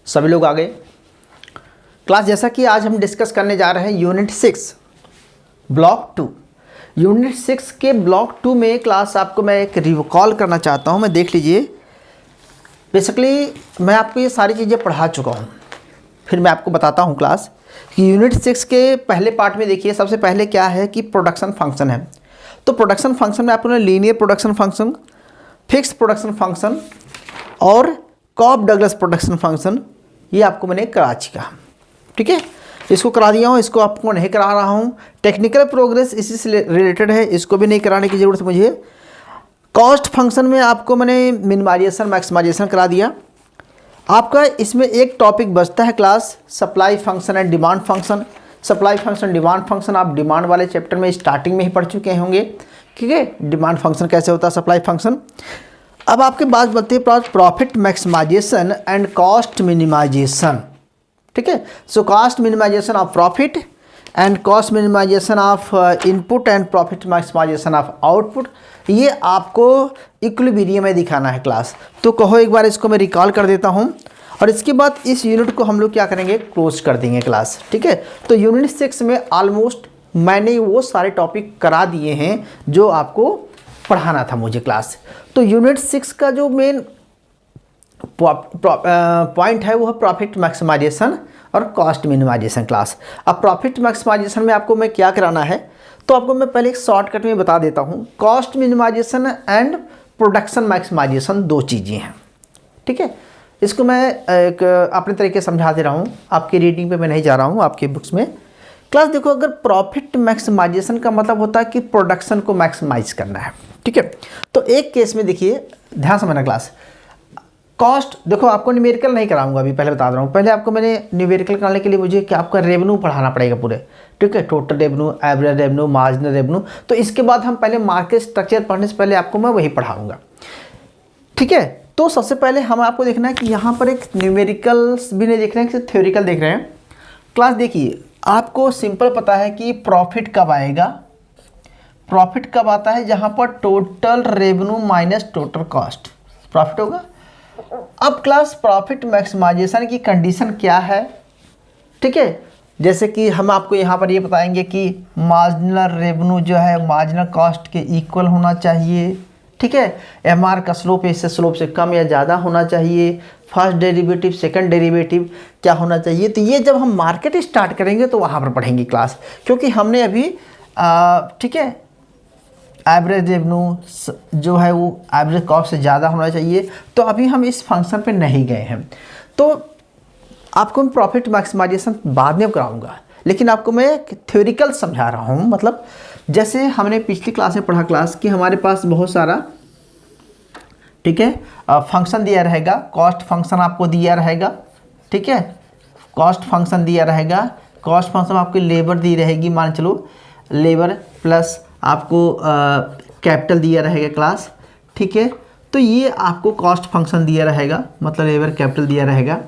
सभी लोग आ गए क्लास। जैसा कि आज हम डिस्कस करने जा रहे हैं यूनिट 6 ब्लॉक 2। यूनिट 6 के ब्लॉक 2 में क्लास आपको मैं एक रिकॉल करना चाहता हूं। मैं देख लीजिए, बेसिकली मैं आपको ये सारी चीज़ें पढ़ा चुका हूं। फिर मैं आपको बताता हूं क्लास कि यूनिट 6 के पहले पार्ट में देखिए, सबसे पहले क्या है कि प्रोडक्शन फंक्शन है। तो प्रोडक्शन फंक्शन में आपको linear production function, fix production function और कॉफ डगलस प्रोडक्शन फंक्शन ये आपको मैंने करा चुका। ठीक है, इसको करा दिया हूँ, इसको आपको नहीं करा रहा हूँ। टेक्निकल प्रोग्रेस इसी से रिलेटेड है, इसको भी नहीं कराने की ज़रूरत मुझे। कॉस्ट फंक्शन में आपको मैंने मिनिमाइजेशन मैक्सिमाइजेशन करा दिया। आपका इसमें एक टॉपिक बचता है class, supply function and demand function. Supply function demand function आप डिमांड वाले चैप्टर में स्टार्टिंग में ही पढ़ चुके होंगे। ठीक है, डिमांड फंक्शन कैसे होता है, सप्लाई फंक्शन। अब आपके बात बनती है profit maximisation and cost minimisation. ठीक है, so cost minimisation of profit and cost minimisation of input and profit maximisation of output, ये आपको इक्विलिब्रियम में दिखाना है क्लास। तो कहो एक बार इसको मैं रिकॉल कर देता हूँ और इसके बाद इस यूनिट को हम लोग क्या करेंगे, क्लोज कर देंगे क्लास। ठीक है, तो यूनिट 6 में ऑलमोस्ट मैंने वो सारे टॉपिक करा दिए हैं जो आपको पढ़ाना था मुझे क्लास। तो यूनिट 6 का जो मेन पॉइंट है वो है प्रॉफिट मैक्सिमाइजेशन और कॉस्ट मिनिमाइजेशन क्लास। अब प्रॉफिट मैक्सिमाइजेशन में आपको मैं क्या कराना है, तो आपको मैं पहले एक शॉर्टकट में बता देता हूँ। Cost minimization and production maximization दो चीज़ें हैं। ठीक है, इसको मैं एक अपने तरीके से समझा दे रहा हूँ, आपकी रीडिंग पे मैं नहीं जा रहा हूँ, आपके बुक्स में। क्लास देखो, अगर प्रॉफिट मैक्सिमाइजेशन का मतलब होता है कि प्रोडक्शन को मैक्सिमाइज करना है। ठीक है, तो एक केस में देखिए, ध्यान समझना क्लास। कॉस्ट देखो, आपको न्यूमेरिकल नहीं कराऊंगा अभी, पहले बता रहा हूँ। पहले आपको मैंने न्यूमेरिकल कराने के लिए मुझे क्या आपका रेवेन्यू पढ़ाना पड़ेगा पूरे। ठीक है, total revenue, average revenue, marginal revenue. तो इसके बाद हम पहले मार्केट स्ट्रक्चर पढ़ने से पहले आपको मैं वही पढ़ाऊँगा। ठीक है, तो सबसे पहले हम आपको देखना है कि यहाँ पर एक न्यूमेरिकल्स भी नहीं देख रहे हैं, कि थ्योरिकल देख रहे हैं। क्लास देखिए, आपको सिंपल पता है कि प्रॉफिट कब आएगा। प्रॉफिट कब आता है, जहाँ पर total revenue minus total cost profit होगा। अब क्लास प्रॉफिट मैक्सिमाइजेशन की कंडीशन क्या है। ठीक है, जैसे कि हम आपको यहाँ पर ये बताएंगे कि मार्जिनल रेवेन्यू जो है मार्जिनल कॉस्ट के इक्वल होना चाहिए। ठीक है, एमआर का स्लोप इससे स्लोप से कम या ज़्यादा होना चाहिए। फर्स्ट डेरिवेटिव सेकंड डेरिवेटिव क्या होना चाहिए। तो ये जब हम मार्केट स्टार्ट करेंगे तो वहाँ पर पढ़ेंगे क्लास, क्योंकि हमने अभी ठीक है, एवरेज रेवेन्यू जो है वो एवरेज कॉस्ट से ज़्यादा होना चाहिए। तो अभी हम इस फंक्शन पे नहीं गए हैं, तो आपको मैं प्रॉफिट मैक्सिमाइजेशन बाद में कराऊंगा, लेकिन आपको मैं थ्योरिकल समझा रहा हूँ। मतलब जैसे हमने पिछली क्लास में पढ़ा क्लास कि हमारे पास बहुत सारा, ठीक है, फंक्शन दिया रहेगा। कॉस्ट फंक्शन आपको दिया रहेगा। ठीक है, कॉस्ट फंक्शन दिया रहेगा। कॉस्ट फंक्शन आपकी लेबर दी रहेगी, मान चलो लेबर प्लस आपको कैपिटल दिया रहेगा क्लास। ठीक है, तो ये आपको कॉस्ट फंक्शन दिया रहेगा, मतलब लेबर कैपिटल दिया रहेगा।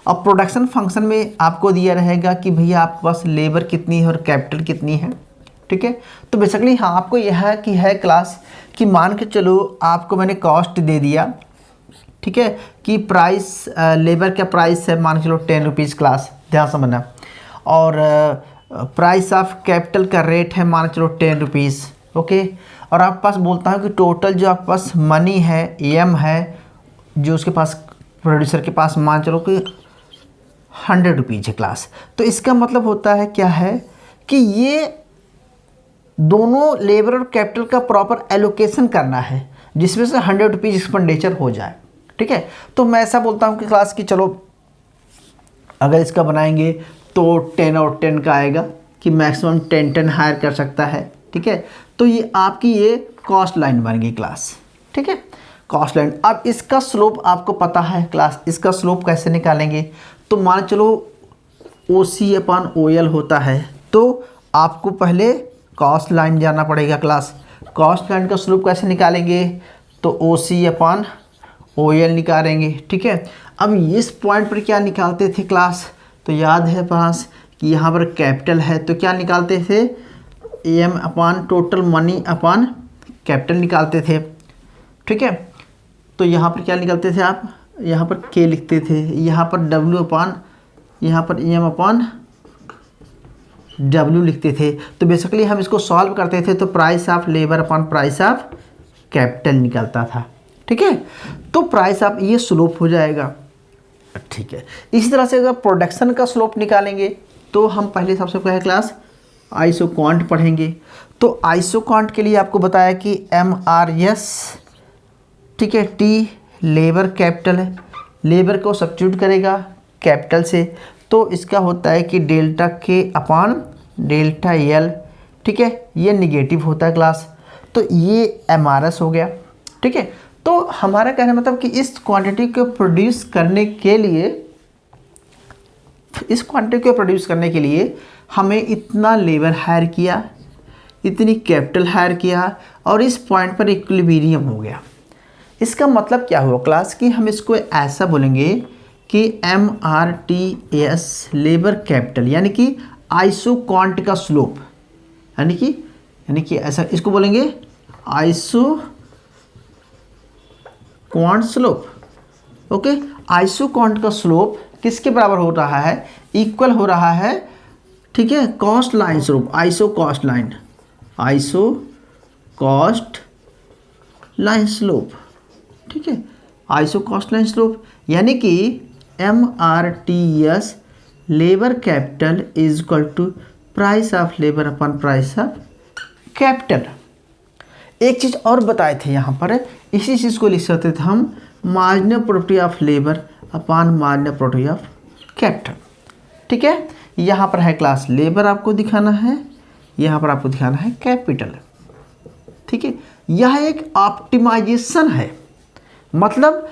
अब प्रोडक्शन फंक्शन में आपको दिया रहेगा कि भैया आपके पास लेबर कितनी है और कैपिटल कितनी है। ठीक है, तो बेसिकली हाँ, आपको यह है कि है क्लास कि मान के चलो आपको मैंने कॉस्ट दे दिया। ठीक है, कि प्राइस लेबर का प्राइस है मान के चलो 10 रुपीज़ क्लास, ध्यान समझना। और प्राइस ऑफ कैपिटल का रेट है मान चलो 10 रुपीज़। ओके, और आपके पास बोलता है कि टोटल जो आपके पास मनी है, एम है जो उसके पास प्रोड्यूसर के पास, मान चलो कि 100 रुपीज़ है क्लास। तो इसका मतलब होता है क्या है कि ये दोनों लेबर और कैपिटल का प्रॉपर एलोकेशन करना है, जिसमें से 100 रुपीज़ एक्सपेंडिचर हो जाए। ठीक है, तो मैं ऐसा बोलता हूँ कि क्लास की चलो अगर इसका बनाएंगे तो 10 और 10 का आएगा कि मैक्सिमम 10 हायर कर सकता है। ठीक है, तो ये आपकी ये कॉस्ट लाइन बन गई क्लास। ठीक है, कॉस्ट लाइन। अब इसका स्लोप आपको पता है क्लास, इसका स्लोप कैसे निकालेंगे। तो मान चलो OC/OL होता है, तो आपको पहले कॉस्ट लाइन जाना पड़ेगा क्लास। कॉस्ट लाइन का स्लोप कैसे निकालेंगे, तो OC/OL निकालेंगे। ठीक है, अब इस पॉइंट पर क्या निकालते थे क्लास, तो याद है पास कि यहाँ पर कैपिटल है, तो क्या निकालते थे, M upon total money upon capital निकालते थे। ठीक है, तो यहाँ पर क्या निकालते थे आप, यहाँ पर के लिखते थे, यहाँ पर डब्ल्यू अपान, यहाँ पर एम अपान डब्ल्यू लिखते थे। तो बेसिकली हम इसको सॉल्व करते थे तो price of labour upon price of capital निकलता था। ठीक है, तो प्राइस ऑफ ये स्लोप हो जाएगा। ठीक है, इसी तरह से अगर प्रोडक्शन का स्लोप निकालेंगे तो हम पहले सबसे पहले क्लास आइसोक्वांट पढ़ेंगे। तो आइसोक्वांट के लिए आपको बताया कि MRS, ठीक है, टी लेबर कैपिटल है, लेबर को सब्स्टिट्यूट करेगा कैपिटल से, तो इसका होता है कि डेल्टा के अपान डेल्टा एल। ठीक है, ये निगेटिव होता है क्लास, तो ये MRS हो गया। ठीक है, तो हमारा कहना मतलब कि इस क्वांटिटी को प्रोड्यूस करने के लिए हमें इतना लेबर हायर किया, इतनी कैपिटल हायर किया, और इस पॉइंट पर इक्विलिब्रियम हो गया। इसका मतलब क्या हुआ क्लास कि हम इसको ऐसा बोलेंगे कि MRTS लेबर कैपिटल यानी कि आइसोक्वांट का स्लोप, यानी कि ऐसा इसको बोलेंगे आइसोक्वांट स्लोप। ओके, आइसोक्वांट का स्लोप किसके बराबर हो रहा है? इक्वल हो रहा है, ठीक है, cost line slope, iso cost line slope. ठीक है, आइसो कॉस्ट लाइन स्लोप यानी कि MRTS labour capital is equal to price of labour upon price of capital. एक चीज़ और बताए थे यहाँ पर, इसी चीज़ को लिख सकते थे हम, marginal productivity of labour upon marginal productivity of capital. ठीक है, यहाँ पर है क्लास लेबर आपको दिखाना है, यहाँ पर आपको दिखाना है कैपिटल। ठीक है, यह एक ऑप्टिमाइजेशन है, मतलब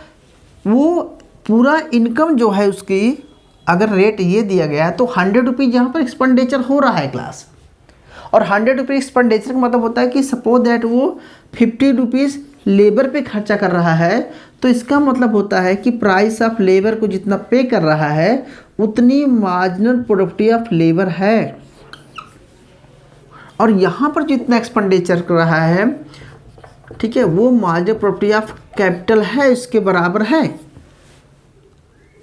वो पूरा इनकम जो है उसकी अगर रेट ये दिया गया है तो 100 रुपीज़ यहाँ पर एक्सपेंडिचर हो रहा है क्लास, और 100 रुपीज़ एक्सपेंडिचर का मतलब होता है कि सपोज दैट वो 50 रुपीज़ लेबर पे खर्चा कर रहा है, तो इसका मतलब होता है कि प्राइस ऑफ लेबर को जितना पे कर रहा है उतनी मार्जिनल प्रोडक्टिविटी ऑफ लेबर है, और यहाँ पर जितना एक्सपेंडिचर कर रहा है, ठीक है, वो मार्जिनल प्रोडक्टिविटी ऑफ कैपिटल है, इसके बराबर है।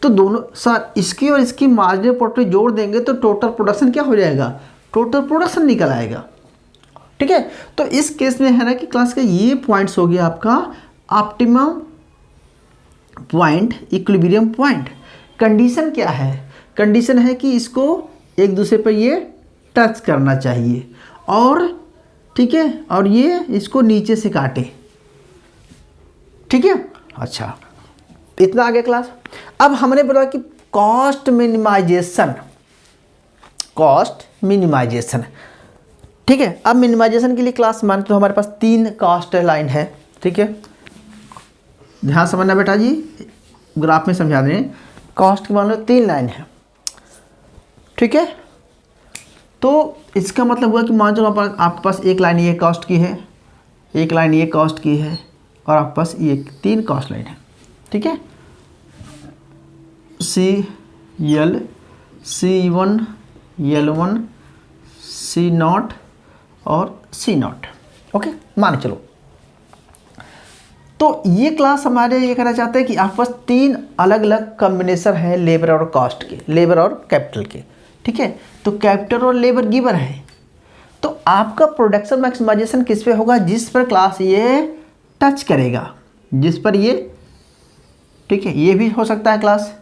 तो दोनों सर इसकी और इसकी मार्जिनल प्रोडक्टिविटी जोड़ देंगे तो टोटल प्रोडक्शन क्या हो जाएगा? टोटल प्रोडक्शन निकल आएगा। ठीक है, तो इस केस में है ना कि क्लास का ये पॉइंट्स हो गया आपका optimum point, equilibrium point. Condition क्या है? कंडीशन है कि इसको एक दूसरे पर ये टच करना चाहिए, और ठीक है, और ये इसको नीचे से काटे। ठीक है, अच्छा, इतना आ गया क्लास। अब हमने बोला कि कॉस्ट मिनिमाइजेशन। ठीक है, अब मिनिमाइजेशन के लिए क्लास मान तो हमारे पास 3 कॉस्ट लाइन है। ठीक है, ध्यान समझना बेटा जी, ग्राफ में समझा दें, कॉस्ट की मान लो 3 लाइन है। ठीक है, तो इसका मतलब हुआ कि मान लो आपके पास एक लाइन ये कॉस्ट की है, एक लाइन ये कॉस्ट की है, और आपके पास ये 3 कॉस्ट लाइन है। ठीक है, CL, C1, L1, C0 और C0। ओके, मान चलो। तो ये क्लास हमारे ये कहना चाहते हैं कि आपके पास 3 अलग अलग कॉम्बिनेशन है लेबर और कॉस्ट के, लेबर और कैपिटल के। ठीक है, तो कैपिटल और लेबर गिवन है, तो आपका प्रोडक्शन मैक्सिमाइजेशन किस पे होगा? जिस पर क्लास ये टच करेगा, जिस पर ये, ठीक है, ये भी हो सकता है क्लास,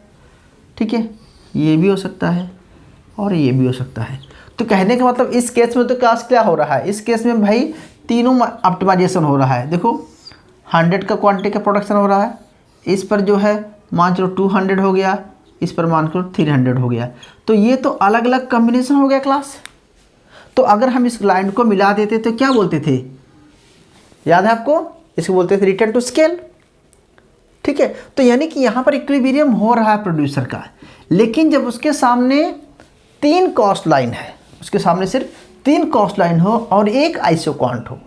ठीक है, ये भी हो सकता है और ये भी हो सकता है। तो कहने का मतलब इस केस में तो क्लास क्या हो रहा है? इस केस में भाई तीनों ऑप्टिमाइजेशन हो रहा है। देखो 100 का क्वांटिटी का प्रोडक्शन हो रहा है, इस पर जो है मान चलो 200 हो गया, इस पर मान चलो 300 हो गया। तो ये तो अलग अलग कॉम्बिनेशन हो गया क्लास। तो अगर हम इस लाइन को मिला देते तो क्या बोलते थे, याद है आपको? इसको बोलते थे रिटर्न टू स्केल। ठीक है, तो यानी कि यहाँ पर इक्विलिब्रियम हो रहा है प्रोड्यूसर का, लेकिन जब उसके सामने 3 कॉस्ट लाइन है, उसके सामने सिर्फ 3 कॉस्ट लाइन हो और एक आइसोक्वांट हो,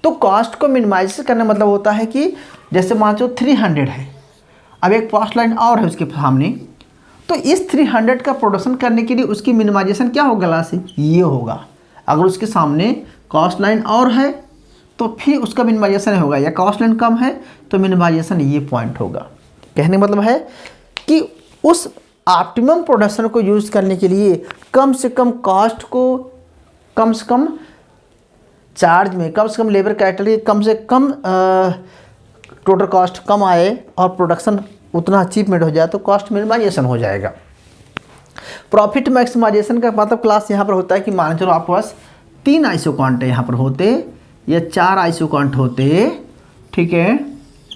तो कॉस्ट को मिनिमाइज करना मतलब होता है कि जैसे मान लो 300 है, अब एक कॉस्ट लाइन और है उसके सामने, तो इस 300 का प्रोडक्शन करने के लिए उसकी मिनिमाइजेशन क्या होगा क्लास? ये होगा। अगर उसके सामने कॉस्ट लाइन और है तो फिर उसका मिनिमाइजेशन होगा, या कॉस्ट लाइन कम है तो मिनिमाइजेशन ये पॉइंट होगा। कहने का मतलब है कि उस ऑप्टिमम प्रोडक्शन को यूज़ करने के लिए कम से कम कॉस्ट को कम से कम चार्ज में कम से कम लेबर कैपिटल कम से कम टोटल कॉस्ट कम आए और प्रोडक्शन उतना अचीवमेंट हो जाए तो कॉस्ट मिनिमाइजेशन हो जाएगा। प्रॉफिट मैक्सिमाइजेशन का मतलब क्लास यहाँ पर होता है कि मान चलो आपके पास 3 आइसोकांट यहाँ पर होते या 4 आइसोकांट होते, ठीक है।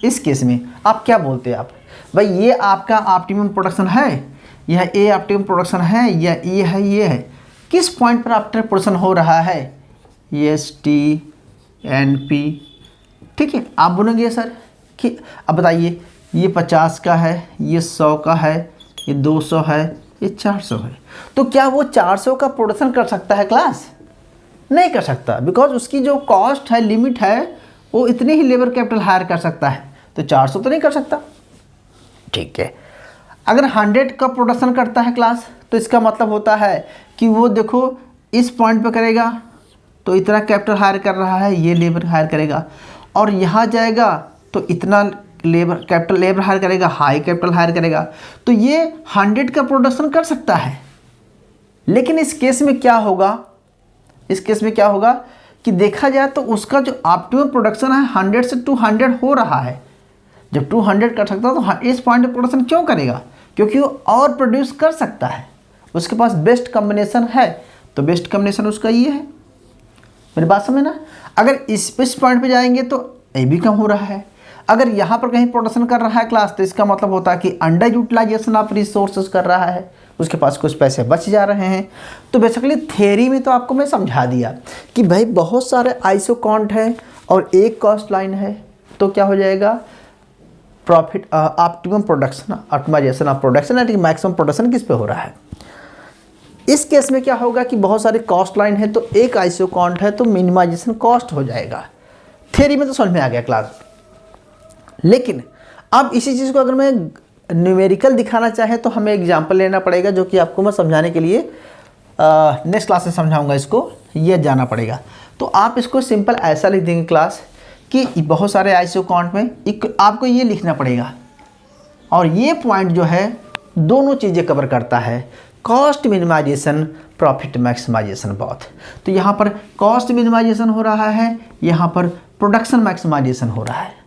इस केस में आप क्या बोलते हैं, आप भाई ये आपका ऑप्टिमम प्रोडक्शन है, यह ए ऑप्टिमम प्रोडक्शन है या ये है, किस पॉइंट पर ऑप्टिमम प्रोडक्शन हो रहा है, STNP, ठीक है। आप बोलेंगे सर कि अब बताइए ये 50 का है, ये 100 का है, ये 200 है, ये 400 है, तो क्या वो 400 का प्रोडक्शन कर सकता है क्लास? नहीं कर सकता, बिकॉज उसकी जो कॉस्ट है, लिमिट है, वो इतनी ही लेबर कैपिटल हायर कर सकता है, तो 400 तो नहीं कर सकता, ठीक है। अगर 100 का प्रोडक्शन करता है क्लास, तो इसका मतलब होता है कि वो देखो इस पॉइंट पे करेगा तो इतना कैपिटल हायर कर रहा है, ये लेबर हायर करेगा, और यहाँ जाएगा तो इतना लेबर कैपिटल लेबर हायर करेगा, हाई कैपिटल हायर करेगा, तो ये 100 का प्रोडक्शन कर सकता है। लेकिन इस केस में क्या होगा, इस केस में क्या होगा कि देखा जाए तो उसका जो ऑप्टिमम प्रोडक्शन है 100 से 200 हो रहा है। जब 200 कर सकता है तो इस पॉइंट पे प्रोडक्शन क्यों करेगा? क्योंकि वो और प्रोड्यूस कर सकता है, उसके पास बेस्ट कॉम्बिनेशन है, तो बेस्ट कॉम्बिनेशन उसका ये है। मेरी बात समझ ना? अगर इस पॉइंट पे जाएंगे तो ये भी कम हो रहा है। अगर यहाँ पर कहीं प्रोडक्शन कर रहा है क्लास, तो इसका मतलब होता है कि अंडर यूटिलाइजेशन ऑफ रिसोर्सेज कर रहा है, उसके पास कुछ पैसे बच जा रहे हैं। तो बेसिकली थ्योरी में तो आपको मैं समझा दिया कि भाई बहुत सारे आइसोकांट हैं और एक कॉस्ट लाइन है, तो क्या हो जाएगा, profit optimum production, optimization of production यानी मैक्सिमम प्रोडक्शन किस पे हो रहा है। इस केस में क्या होगा कि बहुत सारे कॉस्ट लाइन है, तो एक आइसोकांट है, तो मिनिमाइजेशन कॉस्ट हो जाएगा। थ्योरी में तो समझ में आ गया क्लास। लेकिन अब इसी चीज़ को अगर मैं न्यूमेरिकल दिखाना चाहे तो हमें एग्जांपल लेना पड़ेगा, जो कि आपको मैं समझाने के लिए नेक्स्ट क्लास में समझाऊंगा, इसको ये जाना पड़ेगा। तो आप इसको सिंपल ऐसा लिख देंगे क्लास कि बहुत सारे आइसोकांट में आपको ये लिखना पड़ेगा, और ये पॉइंट जो है दोनों चीज़ें कवर करता है, कॉस्ट मिनिमाइजेशन, प्रॉफिट मैक्सिमाइजेशन बहुत। तो यहाँ पर कॉस्ट मिनिमाइजेशन हो रहा है, यहाँ पर प्रोडक्शन मैक्सिमाइजेशन हो रहा है।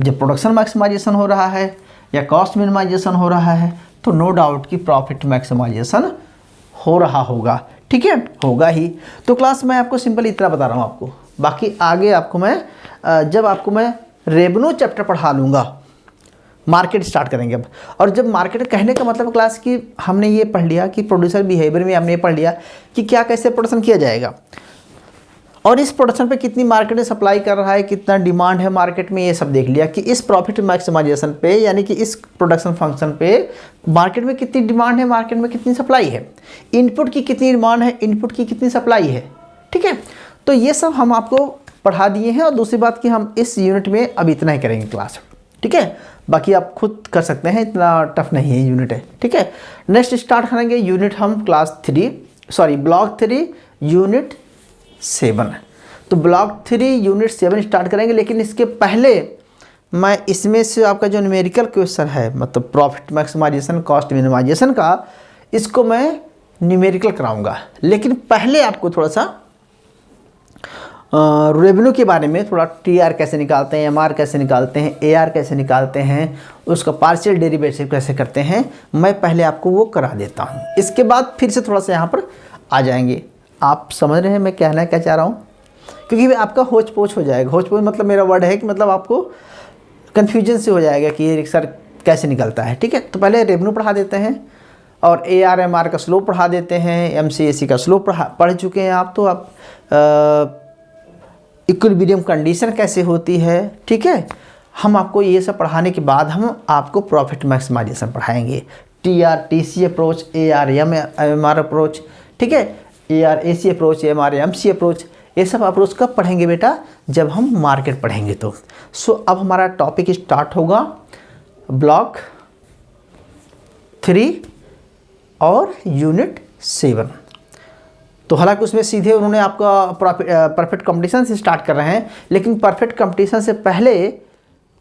जब प्रोडक्शन मैक्सिमाइजेशन हो रहा है या कॉस्ट मिनिमाइजेशन हो रहा है, तो नो डाउट कि प्रॉफिट मैक्सिमाइजेशन हो रहा होगा, ठीक है, होगा ही। तो क्लास मैं आपको सिंपल इतना बता रहा हूँ आपको, बाकी आगे आपको मैं जब आपको मैं रेवेन्यू चैप्टर पढ़ा लूँगा, मार्केट स्टार्ट करेंगे अब। और जब मार्केट कहने का मतलब क्लास की हमने ये पढ़ लिया कि प्रोड्यूसर बिहेवियर में हमने ये पढ़ लिया कि क्या कैसे प्रोडक्शन किया जाएगा, और इस प्रोडक्शन पे कितनी मार्केट में सप्लाई कर रहा है, कितना डिमांड है मार्केट में, ये सब देख लिया कि इस प्रॉफिट मैक्सिमाइजेशन पे यानी कि इस प्रोडक्शन फंक्शन पे मार्केट में कितनी डिमांड है, मार्केट में कितनी सप्लाई है, इनपुट की कितनी डिमांड है, इनपुट की कितनी सप्लाई है, ठीक है। तो ये सब हम आपको पढ़ा दिए हैं। और दूसरी बात कि हम इस यूनिट में अब इतना ही करेंगे क्लास, ठीक है, बाकी आप खुद कर सकते हैं, इतना टफ नहीं है यूनिट है, ठीक है। नेक्स्ट स्टार्ट करेंगे यूनिट हम ब्लॉक 3 यूनिट 7। तो ब्लॉक 3 यूनिट 7 स्टार्ट करेंगे, लेकिन इसके पहले मैं इसमें से आपका जो न्यूमेरिकल क्वेश्चन है, मतलब प्रॉफिट मैक्सिमाइजेशन, कॉस्ट मिनिमाइजेशन का, इसको मैं न्यूमेरिकल कराऊंगा। लेकिन पहले आपको थोड़ा सा रेवेन्यू के बारे में, थोड़ा TR कैसे निकालते हैं, MR कैसे निकालते हैं, AR कैसे निकालते हैं, उसका पार्शियल डेरिवेटिव कैसे करते हैं, मैं पहले आपको वो करा देता हूँ। इसके बाद फिर से थोड़ा सा यहाँ पर आ जाएंगे। आप समझ रहे हैं मैं कहना क्या चाह रहा हूँ? क्योंकि आपका होच पोच हो जाएगा। होच पोच मतलब मेरा वर्ड है कि मतलब आपको कन्फ्यूजन से हो जाएगा कि ये सर कैसे निकलता है, ठीक है। तो पहले रेवेन्यू पढ़ा देते हैं और AR MR का स्लोप पढ़ा देते हैं, MCAC का स्लोप पढ़ चुके हैं आप, तो आप इक्विलिब्रियम कंडीशन कैसे होती है, ठीक है। हम आपको ये सब पढ़ाने के बाद हम आपको प्रॉफिट मैक्सिमाइजेशन पढ़ाएंगे, TR TC approach, AR MR approach, ठीक है, AR AC approach, MR MC approach. ये सब अप्रोच कब पढ़ेंगे बेटा? जब हम मार्केट पढ़ेंगे तो। सो अब हमारा टॉपिक स्टार्ट होगा ब्लॉक 3 और यूनिट 7। तो हालांकि उसमें सीधे उन्होंने आपका परफेक्ट कंपटीशन से स्टार्ट कर रहे हैं, लेकिन परफेक्ट कंपटीशन से पहले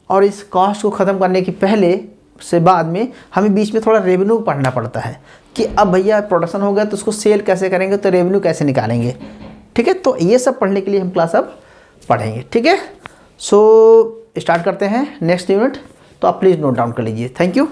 और इस कॉस्ट को ख़त्म करने के पहले से बाद में हमें बीच में थोड़ा रेवेन्यू पढ़ना पड़ता है कि अब भैया प्रोडक्शन हो गया तो उसको सेल कैसे करेंगे, तो रेवेन्यू कैसे निकालेंगे। ठीक है, तो ये सब पढ़ने के लिए हम क्लास अब पढ़ेंगे। ठीक है, सो स्टार्ट करते हैं नेक्स्ट यूनिट। तो आप प्लीज़ नोट डाउन कर लीजिए। Thank you.